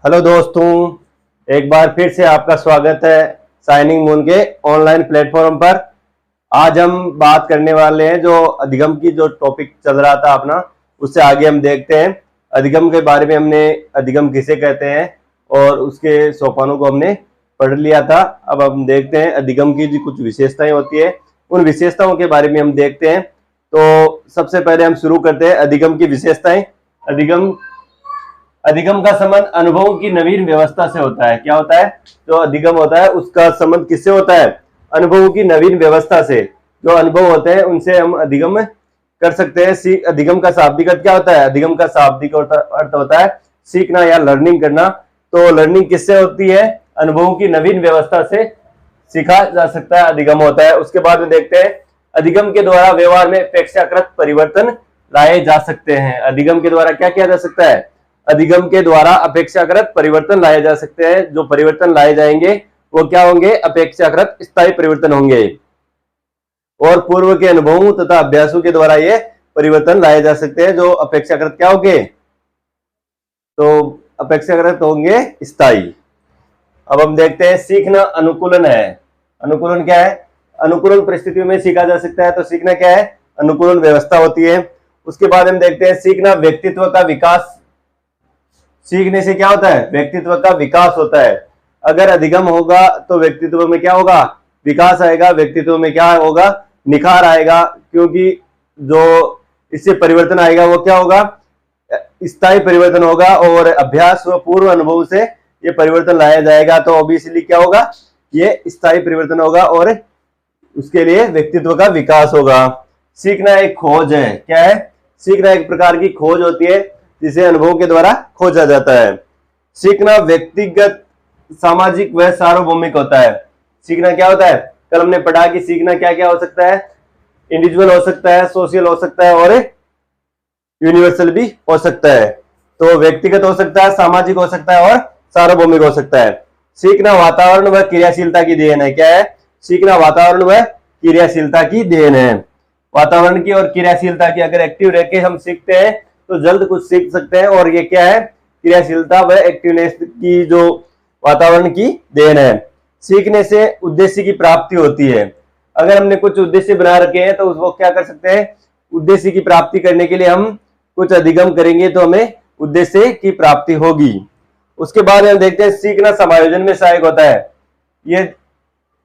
Hello दोस्तों, एक बार फिर से आपका स्वागत है शाइनिंग मून के ऑनलाइन प्लेटफॉर्म पर। आज हम बात करने वाले हैं जो अधिगम की जो टॉपिक चल रहा था अपना, उससे आगे हम देखते हैं अधिगम के बारे में। हमने अधिगम किसे कहते हैं और उसके सोपानों को हमने पढ़ लिया था। अब हम देखते हैं अधिगम की जो कुछ विशेषताएं होती है, उन विशेषताओं के बारे में हम देखते हैं। तो सबसे पहले हम शुरू करते हैं अधिगम की विशेषताएं। अधिगम का संबंध अनुभवों की नवीन व्यवस्था से होता है। क्या होता है? जो अधिगम होता है उसका संबंध किससे होता है? अनुभवों की नवीन व्यवस्था से। जो अनुभव होते हैं उनसे हम अधिगम कर सकते हैं। अधिगम का शाब्दिक अर्थ क्या होता है? अधिगम का शाब्दिक अर्थ होता है सीखना या लर्निंग करना। तो लर्निंग किससे होती है? अनुभवों की नवीन व्यवस्था से सीखा जा सकता है, अधिगम होता है। उसके बाद में देखते हैं अधिगम के द्वारा व्यवहार में अपेक्षाकृत परिवर्तन लाए जा सकते हैं। अधिगम के द्वारा क्या किया जा सकता है? अधिगम के द्वारा अपेक्षाकृत परिवर्तन लाए जा सकते हैं। जो परिवर्तन लाए जाएंगे वो क्या होंगे? अपेक्षाकृत स्थायी परिवर्तन होंगे। और पूर्व के अनुभवों तथा अभ्यासों के द्वारा ये परिवर्तन लाए जा सकते हैं। जो अपेक्षाकृत क्या होंगे? तो अपेक्षाकृत होंगे स्थायी। अब हम देखते हैं सीखना अनुकूलन है। अनुकूलन क्या है? अनुकूलन परिस्थितियों में सीखा जा सकता है। तो सीखना क्या है? अनुकूलन व्यवस्था होती है। उसके बाद हम देखते हैं सीखना व्यक्तित्व का विकास। सीखने से क्या होता है? व्यक्तित्व का विकास होता है। अगर अधिगम होगा तो व्यक्तित्व में क्या होगा? विकास आएगा। व्यक्तित्व में क्या होगा? निखार आएगा। क्योंकि जो इससे परिवर्तन आएगा वो क्या होगा? स्थायी परिवर्तन होगा। और अभ्यास व पूर्व अनुभव से ये परिवर्तन लाया जाएगा। तो ऑब्वियसली क्या होगा? ये स्थायी परिवर्तन होगा और उसके लिए व्यक्तित्व का विकास होगा। सीखना एक खोज है। क्या है? सीखना एक प्रकार की खोज होती है जिसे अनुभव के द्वारा खोजा जाता है। सीखना व्यक्तिगत, सामाजिक व सार्वभौमिक होता है। सीखना क्या होता है? कल हमने पढ़ा कि सीखना क्या क्या हो सकता है? इंडिविजुअल हो सकता है, सोशल हो सकता है और यूनिवर्सल भी हो सकता है। तो व्यक्तिगत हो सकता है, सामाजिक हो सकता है और सार्वभौमिक हो सकता है। सीखना वातावरण व क्रियाशीलता की देन है। क्या है? सीखना वातावरण व क्रियाशीलता की देन है। वातावरण की और क्रियाशीलता की, अगर एक्टिव रह के हम सीखते हैं तो जल्द कुछ सीख सकते हैं। और ये क्या है? क्रियाशीलता व एक्टिवनेस की जो वातावरण की देन है। सीखने से उद्देश्य की प्राप्ति होती है। अगर हमने कुछ उद्देश्य बना रखे हैं तो उसको क्या कर सकते हैं? उद्देश्य की प्राप्ति करने के लिए हम कुछ अधिगम करेंगे तो हमें उद्देश्य की प्राप्ति होगी। उसके बाद हम देखते हैं सीखना समायोजन में सहायक होता है। ये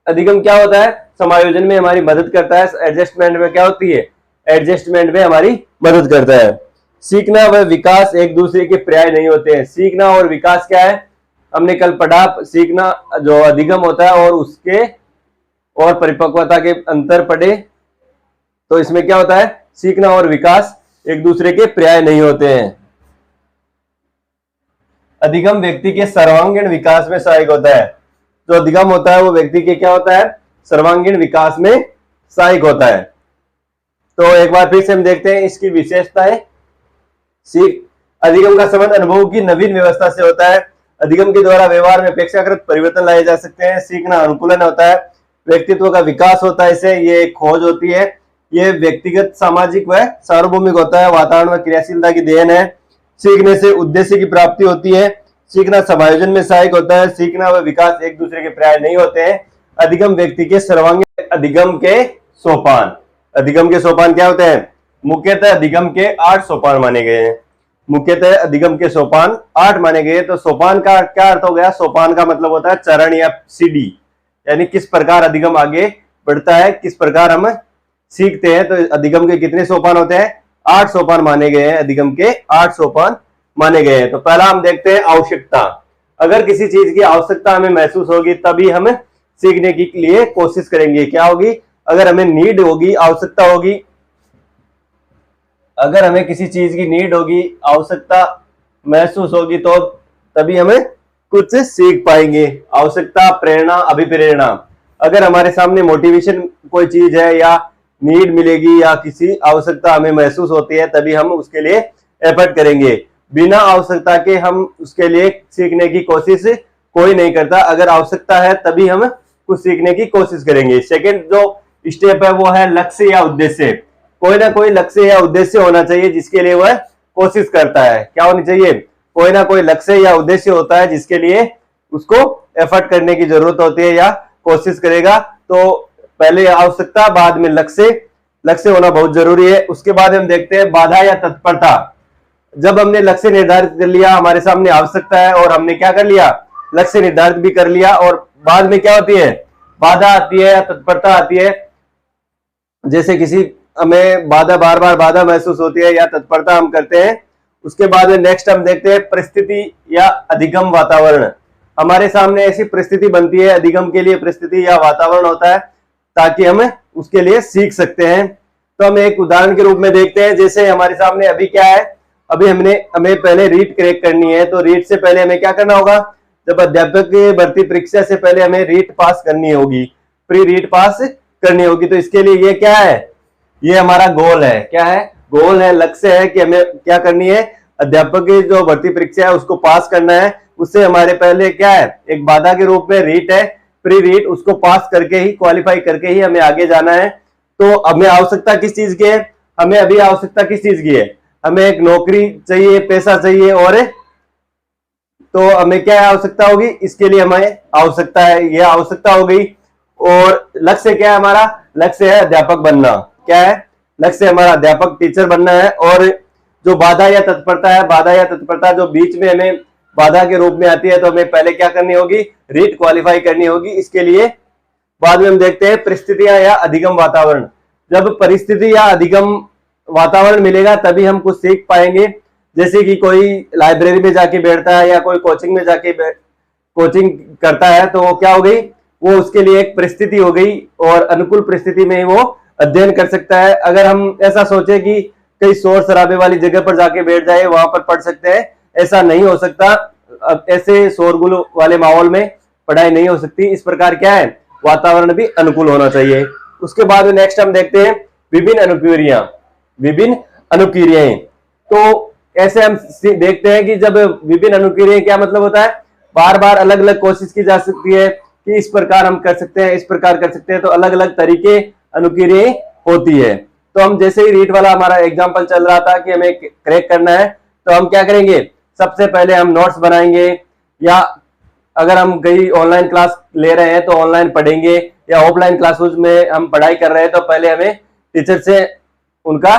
अधिगम क्या होता है? समायोजन में हमारी मदद करता है। एडजस्टमेंट में क्या होती है? एडजस्टमेंट में हमारी मदद करता है। सीखना व विकास एक दूसरे के पर्याय नहीं होते हैं। सीखना और विकास क्या है? हमने कल पढ़ा। सीखना जो अधिगम होता है और उसके और परिपक्वता के अंतर पढ़े। तो इसमें क्या होता है? सीखना और विकास एक दूसरे के पर्याय नहीं होते हैं। अधिगम व्यक्ति के सर्वांगीण विकास में सहायक होता है। जो अधिगम होता है वो व्यक्ति के क्या होता है? सर्वांगीण विकास में सहायक होता है। तो एक बार फिर से हम देखते हैं इसकी विशेषताएं। अधिगम का संबंध अनुभवों की नवीन व्यवस्था से होता है। अधिगम के द्वारा व्यवहार में अपेक्षाकृत परिवर्तन लाए जा सकते हैं। सीखना अनुकूलन होता है। व्यक्तित्व का विकास होता है। इसे ये खोज होती है। ये व्यक्तिगत, सामाजिक व सार्वभौमिक होता है। वातावरण व क्रियाशीलता की देन है। सीखने से उद्देश्य की प्राप्ति होती है। सीखना समायोजन में सहायक होता है। सीखना व विकास एक दूसरे के पर्याय नहीं होते हैं। अधिगम व्यक्ति के सर्वांगीण। अधिगम के सोपान। अधिगम के सोपान क्या होते हैं? मुख्यतः अधिगम के 8 सोपान माने गए हैं। मुख्यतः अधिगम के सोपान 8 माने गए। तो सोपान का क्या अर्थ हो गया? सोपान का मतलब होता है चरण या सीढ़ी, यानी किस प्रकार अधिगम आगे बढ़ता है, किस प्रकार हम सीखते हैं। तो अधिगम के कितने सोपान होते हैं? 8 सोपान माने गए हैं। अधिगम के 8 सोपान माने गए हैं। तो पहला हम देखते हैं आवश्यकता। अगर किसी चीज की आवश्यकता हमें महसूस होगी तभी हम सीखने के लिए कोशिश करेंगे। क्या होगी? अगर हमें नीड होगी, आवश्यकता होगी, अगर हमें किसी चीज की नीड होगी, आवश्यकता महसूस होगी तो तभी हमें कुछ सीख पाएंगे। आवश्यकता, प्रेरणा, अभिप्रेरणा। अगर हमारे सामने मोटिवेशन कोई चीज है या नीड मिलेगी या किसी आवश्यकता हमें महसूस होती है तभी हम उसके लिए एफर्ट करेंगे। बिना आवश्यकता के हम उसके लिए सीखने की कोशिश कोई नहीं करता। अगर आवश्यकता है तभी हम कुछ सीखने की कोशिश करेंगे। सेकंड जो स्टेप है वो है लक्ष्य या उद्देश्य। कोई ना कोई लक्ष्य या उद्देश्य होना चाहिए जिसके लिए वह कोशिश करता है। क्या होनी चाहिए? कोई ना कोई लक्ष्य या उद्देश्य होता है जिसके लिए उसको एफर्ट करने की जरूरत होती है या कोशिश करेगा। तो पहले आवश्यकता, बाद में लक्ष्य। लक्ष्य होना बहुत जरूरी है। उसके बाद हम देखते हैं बाधा या तत्परता। जब हमने लक्ष्य निर्धारित कर लिया, हमारे सामने आवश्यकता है और हमने क्या कर लिया, लक्ष्य निर्धारित भी कर लिया, और बाद में क्या होती है, बाधा आती है या तत्परता आती है। जैसे किसी हमें बाधा, बार बार बाधा महसूस होती है या तत्परता हम करते हैं। उसके बाद में नेक्स्ट हम देखते हैं परिस्थिति या अधिगम वातावरण। हमारे सामने ऐसी परिस्थिति बनती है, अधिगम के लिए परिस्थिति या वातावरण होता है ताकि हम उसके लिए सीख सकते हैं। तो हम एक उदाहरण के रूप में देखते हैं। जैसे हमारे सामने अभी क्या है, अभी हमें पहले रीट क्रैक करनी है। तो रीट से पहले हमें क्या करना होगा, जब अध्यापक की भर्ती परीक्षा से पहले हमें रीट पास करनी होगी, प्री रीट पास करनी होगी। तो इसके लिए ये क्या है, ये हमारा गोल है। क्या है, गोल है, लक्ष्य है कि हमें क्या करनी है, अध्यापक की जो भर्ती परीक्षा है उसको पास करना है। उससे हमारे पहले क्या है, एक बाधा के रूप में रीट है, प्री रीट, उसको पास करके ही, क्वालिफाई करके ही हमें आगे जाना है। तो हमें आवश्यकता किस चीज की है, हमें अभी आवश्यकता किस चीज की है, हमें एक नौकरी चाहिए, पैसा चाहिए, और तो हमें क्या आवश्यकता होगी, इसके लिए हमें आवश्यकता है, यह आवश्यकता हो गई। और लक्ष्य क्या है हमारा, लक्ष्य है अध्यापक बनना। क्या है लक्ष्य, हमारा अध्यापक, टीचर बनना है। और जो बाधा या तत्परता है, बाधा या तत्परता जो बीच में हमें बाधा के रूप में आती है, तो हमें पहले क्या करनी होगी, रीट क्वालिफाई करनी होगी। इसके लिए बाद में हम देखते हैं परिस्थितियां या अधिगम वातावरण। जब परिस्थिति या अधिगम वातावरण मिलेगा तभी हम कुछ सीख पाएंगे। जैसे कि कोई लाइब्रेरी में जाके बैठता है या कोई कोचिंग में जाके कोचिंग करता है, तो वो क्या हो गई, वो उसके लिए एक परिस्थिति हो गई, और अनुकूल परिस्थिति में ही वो अध्ययन कर सकता है। अगर हम ऐसा सोचे कि कई शोर शराबे वाली जगह पर जाके बैठ जाए, वहां पर पढ़ सकते हैं, ऐसा नहीं हो सकता। अब ऐसे शोरगुल वाले माहौल में पढ़ाई नहीं हो सकती। इस प्रकार क्या है, वातावरण भी अनुकूल होना चाहिए। उसके बाद नेक्स्ट हम देखते हैं विभिन्न अनुक्रियाएं। विभिन्न अनुक्रियाएं, तो ऐसे हम देखते हैं कि जब विभिन्न अनुक्रियाएं, क्या मतलब होता है, बार बार अलग अलग कोशिश की जा सकती है कि इस प्रकार हम कर सकते हैं, इस प्रकार कर सकते हैं। तो अलग अलग तरीके अनुक्रियाएं होती है। तो हम जैसे ही रीट वाला हमारा एग्जांपल चल रहा था कि हमें क्रैक करना है, तो हम क्या करेंगे, सबसे पहले हम नोट्स बनाएंगे, या अगर हम कहीं ऑनलाइन क्लास ले रहे हैं तो ऑनलाइन पढ़ेंगे, या ऑफलाइन क्लासेस में हम पढ़ाई कर रहे हैं तो पहले हमें टीचर से उनका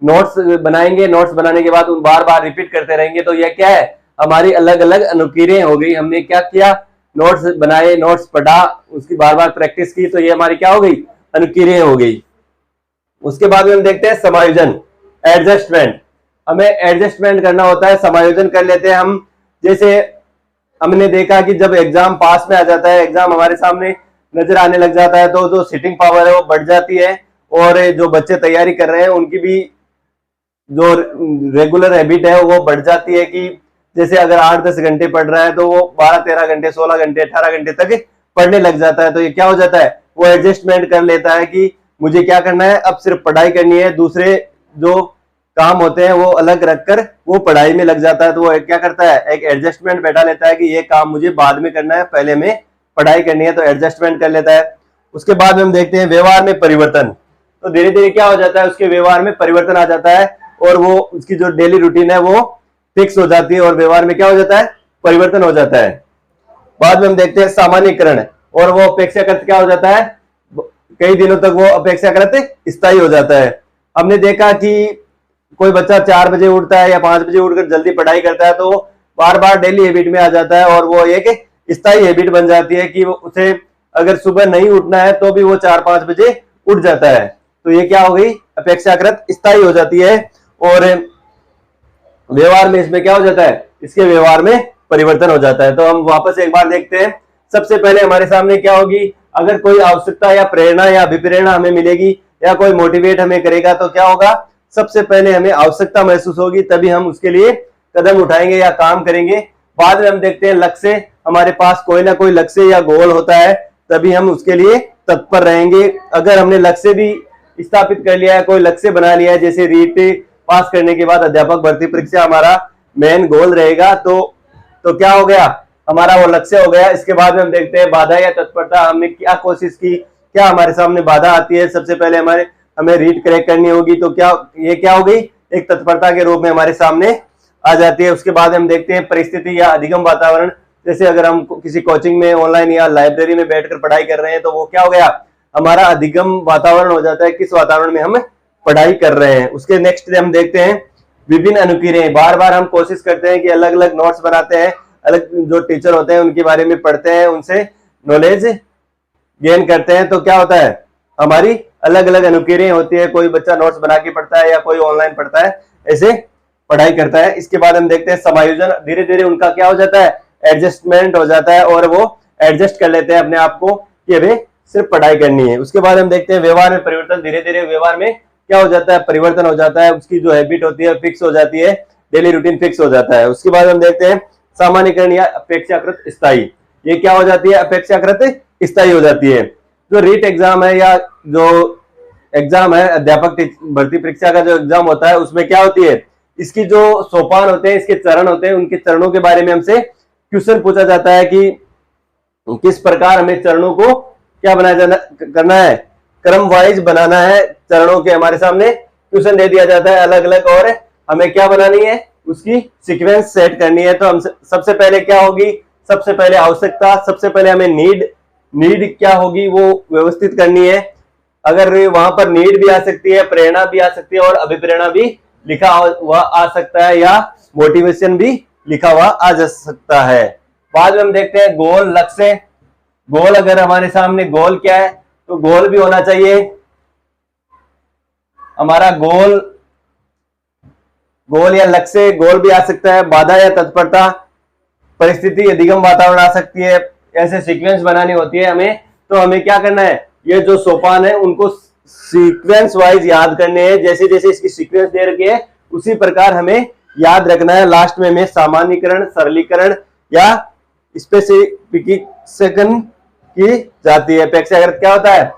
नोट्स बनाएंगे। नोट्स बनाने के बाद उन बार बार रिपीट करते रहेंगे। तो यह क्या है, हमारी अलग अलग अनुक्रियाएं हो गई। हमने क्या किया, नोट्स बनाए, नोट्स पढ़ा, उसकी बार बार प्रैक्टिस की, तो ये हमारी क्या हो गई, अनुक्रियाएं हो गई। उसके बाद में हम देखते हैं समायोजन, एडजस्टमेंट। हमें एडजस्टमेंट करना होता है, समायोजन कर लेते हैं हम। जैसे हमने देखा कि जब एग्जाम पास में आ जाता है, एग्जाम हमारे सामने नजर आने लग जाता है, तो जो सिटिंग पावर है वो बढ़ जाती है, और जो बच्चे तैयारी कर रहे हैं उनकी भी जो रेगुलर हैबिट है वो बढ़ जाती है। कि जैसे अगर 8-10 घंटे पढ़ रहा है, तो वो 12-13 घंटे, 16 घंटे, 18 घंटे तक पढ़ने लग जाता है। तो ये क्या हो जाता है, वो एडजस्टमेंट कर लेता है कि मुझे क्या करना है, अब सिर्फ पढ़ाई करनी है, दूसरे जो काम होते हैं वो अलग रखकर वो पढ़ाई में लग जाता है। तो वो क्या करता है, एक एडजस्टमेंट बैठा लेता है कि ये काम मुझे बाद में करना है, पहले में पढ़ाई करनी है, तो एडजस्टमेंट कर लेता है। उसके बाद हम देखते हैं व्यवहार में परिवर्तन। तो धीरे धीरे क्या हो जाता है, उसके व्यवहार में परिवर्तन आ जाता है, और वो उसकी जो डेली रूटीन है वो फिक्स हो जाती है, और व्यवहार में क्या हो जाता है, परिवर्तन हो जाता है। बाद में हम देखते हैं सामान्यकरण, और वो अपेक्षाकृत क्या हो जाता है, कई दिनों तक वो अपेक्षाकृत स्थायी हो जाता है। हमने देखा कि कोई बच्चा 4 बजे उठता है या 5 बजे उठकर जल्दी पढ़ाई करता है, तो बार बार डेली हैबिट में आ जाता है, और वो एक स्थायी हैबिट बन जाती है कि उसे अगर सुबह नहीं उठना है तो भी वो 4-5 बजे उठ जाता है। तो ये क्या हो गई, अपेक्षाकृत स्थायी हो जाती है। और व्यवहार में इसमें क्या हो जाता है, इसके व्यवहार में परिवर्तन हो जाता है। तो हम वापस एक बार देखते हैं। सबसे पहले हमारे सामने क्या होगी, अगर कोई आवश्यकता या प्रेरणा या अभिप्रेरणा हमें मिलेगी, या कोई मोटिवेट हमें करेगा, तो क्या होगा, सबसे पहले हमें आवश्यकता महसूस होगी, तभी हम उसके लिए कदम उठाएंगे या काम करेंगे। बाद में हम देखते हैं लक्ष्य, हमारे पास कोई ना कोई लक्ष्य या गोल होता है, तभी हम उसके लिए तत्पर रहेंगे। अगर हमने लक्ष्य भी स्थापित कर लिया है, कोई लक्ष्य बना लिया है, जैसे रीट पास करने के बाद अध्यापक भर्ती परीक्षा हमारा मेन गोल रहेगा, तो क्या हो गया, हमारा वो लक्ष्य हो गया। इसके बाद में हम देखते हैं बाधा या तत्परता, हमने क्या कोशिश की, क्या हमारे सामने बाधा आती है। सबसे पहले हमें रीट क्रैक करनी होगी, तो क्या ये क्या हो गई, एक तत्परता के रूप में हमारे सामने आ जाती है। उसके बाद हम देखते हैं परिस्थिति या अधिगम वातावरण। जैसे अगर हम किसी कोचिंग में ऑनलाइन या लाइब्रेरी में बैठकर पढ़ाई कर रहे हैं तो वो क्या हो गया, हमारा अधिगम वातावरण हो जाता है, किस वातावरण में हम पढ़ाई कर रहे हैं। उसके नेक्स्ट हम देखते हैं विभिन्न अनुक्रियाएं। बार बार हम कोशिश करते हैं कि अलग अलग नोट्स बनाते हैं, अलग जो टीचर होते हैं उनके बारे में पढ़ते हैं, उनसे नॉलेज गेन करते हैं, तो क्या होता है हमारी अलग अलग अनुक्रियाएं होती है। कोई बच्चा नोट्स बना के पढ़ता है या कोई ऑनलाइन पढ़ता है, ऐसे पढ़ाई करता है। इसके बाद हम देखते हैं समायोजन। धीरे धीरे उनका क्या हो जाता है, एडजस्टमेंट हो जाता है और वो एडजस्ट कर लेते हैं अपने आप को कि अभी सिर्फ पढ़ाई करनी है। उसके बाद हम देखते हैं व्यवहार में परिवर्तन। धीरे धीरे व्यवहार में क्या हो जाता है, परिवर्तन हो जाता है, उसकी जो हैबिट होती है फिक्स हो जाती है, डेली रूटीन फिक्स हो जाता है। उसके बाद हम देखते हैं सामान्यीकरण या अपेक्षाकृत स्थायी। ये क्या हो जाती है, अपेक्षाकृत स्थायी हो जाती है। जो रीट एग्जाम है या जो एग्जाम है अध्यापक भर्ती परीक्षा का जो एग्जाम होता है, उसमें क्या होती है, इसकी जो सोपान होते हैं, इसके चरण होते हैं, उनके चरणों के बारे में हमसे क्वेश्चन पूछा जाता है कि किस प्रकार हमें चरणों को क्या बनाया करना है, क्रम वाइज बनाना है। चरणों के हमारे सामने क्वेश्चन दे दिया जाता है अलग अलग, और हमें क्या बनानी है, उसकी सीक्वेंस सेट करनी है। तो हम सबसे पहले क्या होगी, सबसे पहले आवश्यकता, सबसे पहले हमें नीड क्या होगी वो व्यवस्थित करनी है। अगर वहां पर नीड भी आ सकती है, प्रेरणा भी आ सकती है और अभिप्रेरणा भी लिखा हुआ आ सकता है, या मोटिवेशन भी लिखा हुआ आ जा सकता है। बाद में हम देखते हैं गोल, लक्ष्य। गोल, अगर हमारे सामने गोल क्या है तो गोल भी होना चाहिए हमारा गोल या लक्ष्य। गोल भी आ सकता है, बाधा या तत्परता, परिस्थिति, अधिगम वातावरण आ सकती है। ऐसे सीक्वेंस बनानी होती है हमें। तो हमें क्या करना है, ये जो सोपान है उनको सीक्वेंस वाइज याद करने हैं। जैसे जैसे इसकी सीक्वेंस दे रखी है उसी प्रकार हमें याद रखना है। लास्ट में हमें सामान्यीकरण, सरलीकरण या स्पेसिफिकेशन की जाती है। अपेक्षाकृत क्या होता है,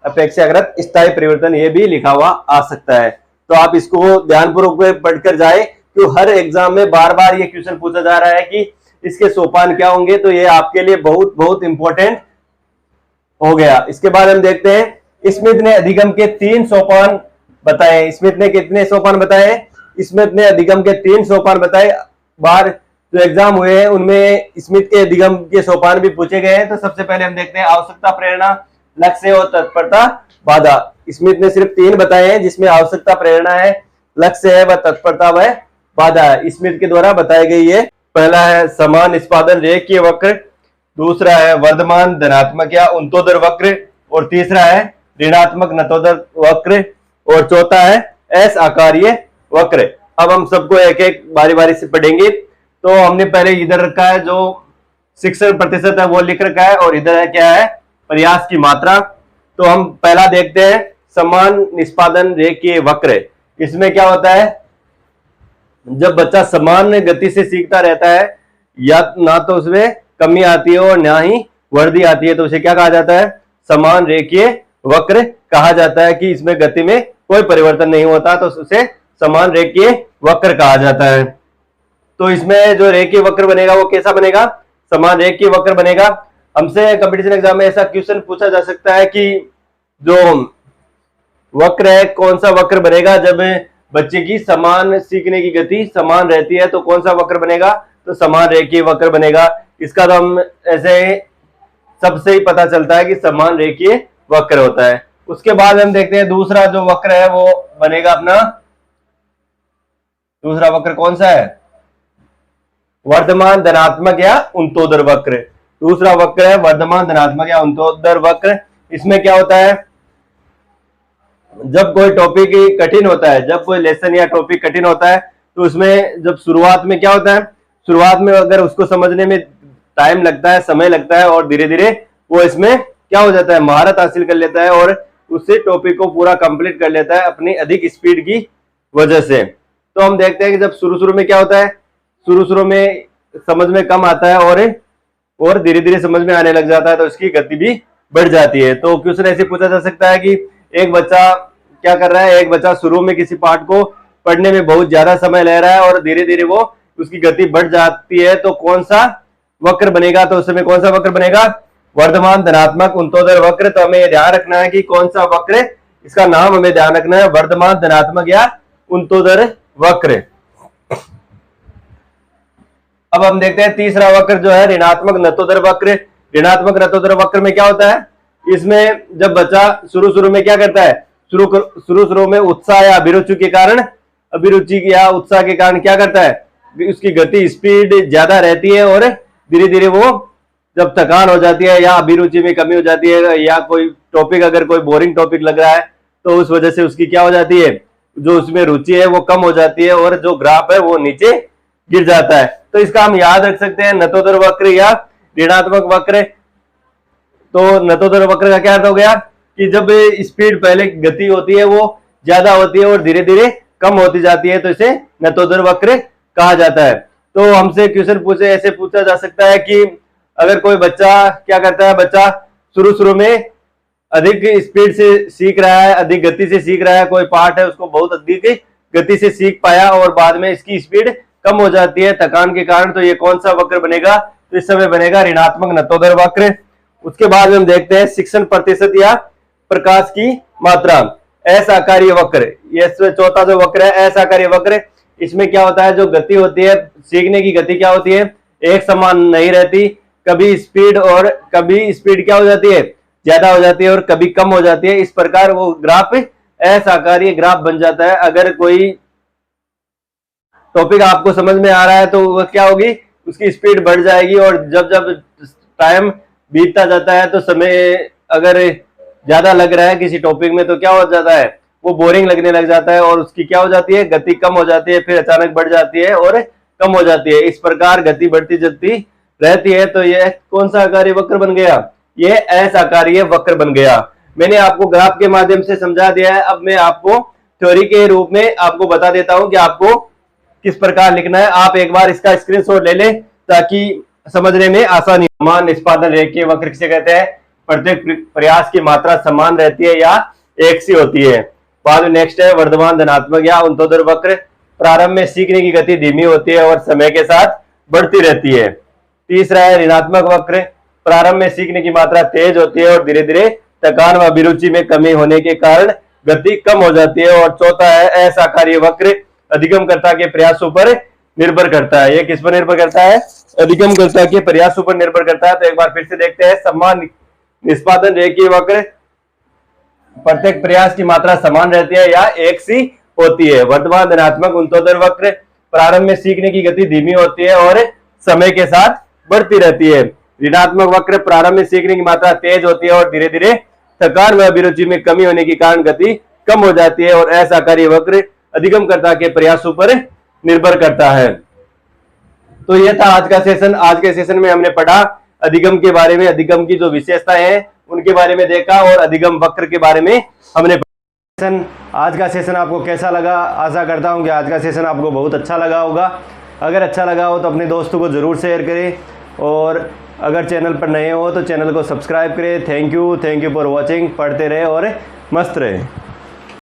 अपेक्षाकृत स्थायी परिवर्तन, ये भी लिखा हुआ आ सकता है। तो आप इसको ध्यानपूर्वक पढ़कर जाए, तो हर एग्जाम में बार बार ये क्वेश्चन पूछा जा रहा है कि इसके सोपान क्या होंगे, तो ये आपके लिए बहुत बहुत इंपॉर्टेंट हो गया। इसके बाद हम देखते हैं स्मिथ ने अधिगम के 3 सोपान बताए। स्मिथ ने कितने सोपान बताए, स्मिथ ने अधिगम के 3 सोपान बताए। बार जो एग्जाम हुए हैं उनमें स्मिथ के अधिगम के सोपान भी पूछे गए हैं। तो सबसे पहले हम देखते हैं आवश्यकता, प्रेरणा, लक्ष्य और तत्परता, बाधा। स्मिथ ने सिर्फ 3 बताए हैं, जिसमें आवश्यकता, प्रेरणा है, लक्ष्य है, व तत्परता व बाधा है, स्मिथ के द्वारा बताई गई है। पहला है समान निष्पादन रेखीय वक्र, दूसरा है वर्धमान धनात्मक या उन्तोदर वक्र, और तीसरा है ऋणात्मक नतोदर वक्र, और चौथा है एस आकारीय वक्र। अब हम सबको एक एक बारी बारी से पढ़ेंगे। तो हमने पहले इधर रखा है जो 60% है वो लिख रखा है, और इधर है क्या है, प्रयास की मात्रा। तो हम पहला देखते हैं समान निष्पादन रेखीय वक्र। इसमें क्या होता है, जब बच्चा समान गति से सीखता रहता है, या ना तो उसमें कमी आती है और ना ही वृद्धि आती है, तो उसे क्या कहा जाता है, समान रेखीय वक्र कहा जाता है। कि इसमें गति में कोई परिवर्तन नहीं होता, तो उसे समान रेखीय वक्र कहा जाता है। तो इसमें जो रेखीय वक्र बनेगा वो कैसा बनेगा, समान रेखीय वक्र बनेगा। हमसे कंपटीशन एग्जाम में ऐसा क्वेश्चन पूछा जा सकता है कि जो वक्र है कौन सा वक्र बनेगा जब बच्चे की समान सीखने की गति समान रहती है, तो कौन सा वक्र बनेगा, तो समान रेखीय वक्र बनेगा। इसका तो हम ऐसे सबसे ही पता चलता है कि समान रेखीय वक्र होता है। उसके बाद हम देखते हैं दूसरा जो वक्र है वो बनेगा अपना, दूसरा वक्र कौन सा है, वर्धमान धनात्मक या उन्तोदर वक्र। दूसरा वक्र है वर्धमान धनात्मक या उन्तोदर वक्र। इसमें क्या होता है, जब कोई टॉपिक कठिन होता है, जब कोई लेसन या टॉपिक कठिन होता है, तो उसमें जब शुरुआत में क्या होता है, शुरुआत में अगर उसको समझने में टाइम लगता है, समय लगता है, और धीरे धीरे वो इसमें क्या हो जाता है, महारत हासिल कर लेता है और उससे टॉपिक को पूरा कंप्लीट कर लेता है अपनी अधिक स्पीड की वजह से। तो हम देखते हैं कि जब शुरू में क्या होता है, शुरू में समझ में कम आता है और धीरे धीरे समझ में आने लग जाता है, तो इसकी गति भी बढ़ जाती है। तो क्वेश्चन ऐसे पूछा जा सकता है कि एक बच्चा क्या कर रहा है, एक बच्चा शुरू में किसी पार्ट को पढ़ने में बहुत ज्यादा समय ले रहा है और धीरे धीरे वो उसकी गति बढ़ जाती है, तो कौन सा वक्र बनेगा, तो उस समय कौन सा वक्र बनेगा, वर्धमान धनात्मक उन्तोदर वक्र। तो हमें ध्यान रखना है कि कौन सा वक्र, इसका नाम हमें ध्यान रखना है, वर्धमान धनात्मक या उन्तोदर वक्र। अब हम देखते हैं तीसरा वक्र जो है ऋणात्मक नतोदर वक्र। ऋणात्मक नतोदर वक्र में क्या होता है, इसमें जब बच्चा शुरू में क्या करता है, शुरू में उत्साह या अभिरुचि या उत्साह के कारण क्या करता है, उसकी गति स्पीड ज्यादा रहती है और धीरे धीरे वो जब थकान हो जाती है या अभिरुचि में कमी हो जाती है या कोई टॉपिक अगर कोई बोरिंग टॉपिक लग रहा है तो उस वजह से उसकी क्या हो जाती है, जो उसमें रुचि है वो कम हो जाती है और जो ग्राफ है वो नीचे गिर जाता है। तो इसका हम याद रख सकते हैं नतोदर वक्र या ऋणात्मक वक्र। तो नतोदर वक्र का क्या अर्थ हो गया कि जब स्पीड पहले गति होती है वो ज्यादा होती है और धीरे धीरे कम होती जाती है, तो इसे नतोदर वक्र कहा जाता है। तो हमसे क्वेश्चन ऐसे पूछा जा सकता है कि अगर कोई बच्चा क्या करता है, बच्चा शुरू में अधिक स्पीड से सीख रहा है, अधिक गति से सीख रहा है, कोई पार्ट है उसको बहुत अधिक गति से सीख पाया और बाद में इसकी स्पीड कम हो जाती है थकान के कारण, तो ये कौन सा वक्र बनेगा, तो इस समय बनेगा ऋणात्मक नतोदर वक्र। उसके बाद में हम देखते हैं शिक्षण प्रतिशत या प्रकाश की मात्रा, असाकारीय वक्र। ये चौथा जो वक्र है असाकारीय वक्र, इसमें क्या होता है, जो गति होती है, सीखने की गति क्या होती है, एक समान नहीं रहती, कभी स्पीड क्या हो जाती है, ज्यादा हो जाती है और कभी कम हो जाती है। इस प्रकार वो ग्राफ असाकारीय ग्राफ बन जाता है। अगर कोई टॉपिक आपको समझ में आ रहा है तो वह क्या होगी, उसकी स्पीड बढ़ जाएगी और जब टाइम बीतता जाता है तो समय अगर ज्यादा लग रहा है किसी टॉपिक में तो क्या हो जाता है, वो बोरिंग लगने लग जाता है और उसकी क्या हो जाती है, गति कम हो जाती है, फिर अचानक बढ़ जाती है और कम हो जाती है। इस प्रकार गति बढ़ती जाती रहती है। तो यह कौन सा आकारीय वक्र बन गया, यह असाकारीय वक्र बन गया। मैंने आपको ग्राफ के माध्यम से समझा दिया है। अब मैं आपको थ्योरी के रूप में आपको बता देता हूं कि आपको किस प्रकार लिखना है। आप एक बार इसका स्क्रीनशॉट ले लें ताकि समझने में आसानी हो। समान निष्पादन रेखीय वक्र किसे कहते हैं, प्रत्येक प्रयास की मात्रा समान रहती है या एक सी होती है। बाद में नेक्स्ट है वर्धमान धनात्मक या उन्नतोदर वक्र, प्रारंभ में सीखने की गति धीमी होती है और समय के साथ बढ़ती रहती है। तीसरा है ऋणात्मक वक्र, प्रारंभ में सीखने की मात्रा तेज होती है और धीरे धीरे थकान व अभिरुचि में कमी होने के कारण गति कम हो जाती है। और चौथा है असाकारीय वक्र, अधिगमकर्ता के प्रयासों पर निर्भर करता है। यह किस पर निर्भर करता है, अधिगमकर्ता के प्रयासों पर निर्भर करता है। तो एक बार फिर से देखते हैं, समान निष्पादन रेखीय वक्र, प्रत्येक प्रयास की मात्रा समान रहती है या एक सी होती है। वर्धमान धनात्मक उन्नतोदर वक्र, प्रारंभ में सीखने की गति धीमी होती है और समय के साथ बढ़ती रहती है। ऋणात्मक वक्र, प्रारंभ में सीखने की मात्रा तेज होती है और धीरे धीरे थकान व अभिरुचि में कमी होने के कारण गति कम हो जाती है। और असाकारीय वक्र, अधिगमकर्ता के प्रयासों पर निर्भर करता है। तो यह था आज का सेशन। आज के सेशन में हमने पढ़ा अधिगम के बारे में, अधिगम की जो विशेषताएं हैं उनके बारे में देखा और अधिगम वक्र के बारे में हमने आज का सेशन आपको कैसा लगा, आशा करता हूं कि आज का सेशन आपको बहुत अच्छा लगा होगा। अगर अच्छा लगा हो तो अपने दोस्तों को ज़रूर शेयर करें और अगर चैनल पर नए हो तो चैनल को सब्सक्राइब करें। Thank you for watching. पढ़ते रहे और मस्त रहे।